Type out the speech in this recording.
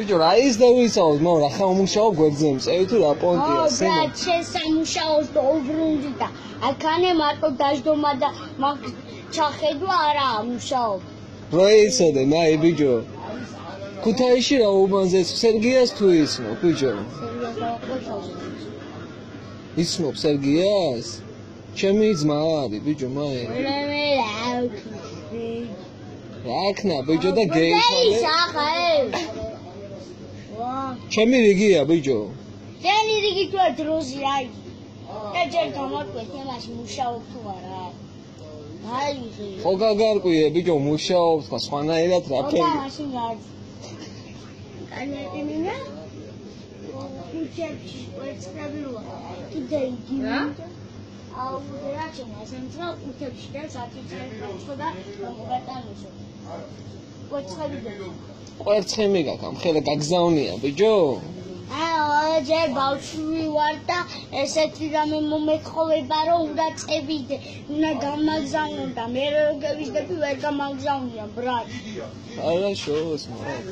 ბიჭო, რა ის და ვისაუბროთ, მაგრამ რა ხა უმუშაო გვერდზე მწევი თუ რა პონტია, სინა? ო, შენ სამუშაოს და უბრუნდი და აქანე მარტო დაждომა და მაგ ჩახედვა არა მუშაობ. რო იცოდე, მაი ბიჭო. ქუთაისში რა უბანზეც სერგიას თუ ისმო, ბიჭო? სერგიას დააყოჩავს. ისმო სერგიას? ჩემი ძმა არის, ბიჭო, მაი. რაკნა, ბიჭო და გეიხვალე. ჩემი რიგია, ბიჭო. შენი რიგი თუ არ დროზე აი. ეჯერ გამარკვეთ იმაში მუშაობ თუ არა. აი ზე. ხო გაგარკვიე, ბიჭო, მუშაობს ხა სხვანაირად რა ფერი. ოდა მაშინ გარს. კანეტინა? უჩებში ვერცხლებია. კიდე იგი. აუ რა ჩემს ასენცო უჩებში და საფიჩერ ხოდა მოგატანუშო. კვერცხემი გაქამ, ხელა გაგზავნია, ბიჭო? ჯერ ბავშვი ვარ და ესეთი რამე მომეხოვება, რომ უნდა წევიდე, უნდა გამაგზავნო და მე რო გევიძები ვერ გამაგზავნია, ბრატ. არა შოუს, მაგრამ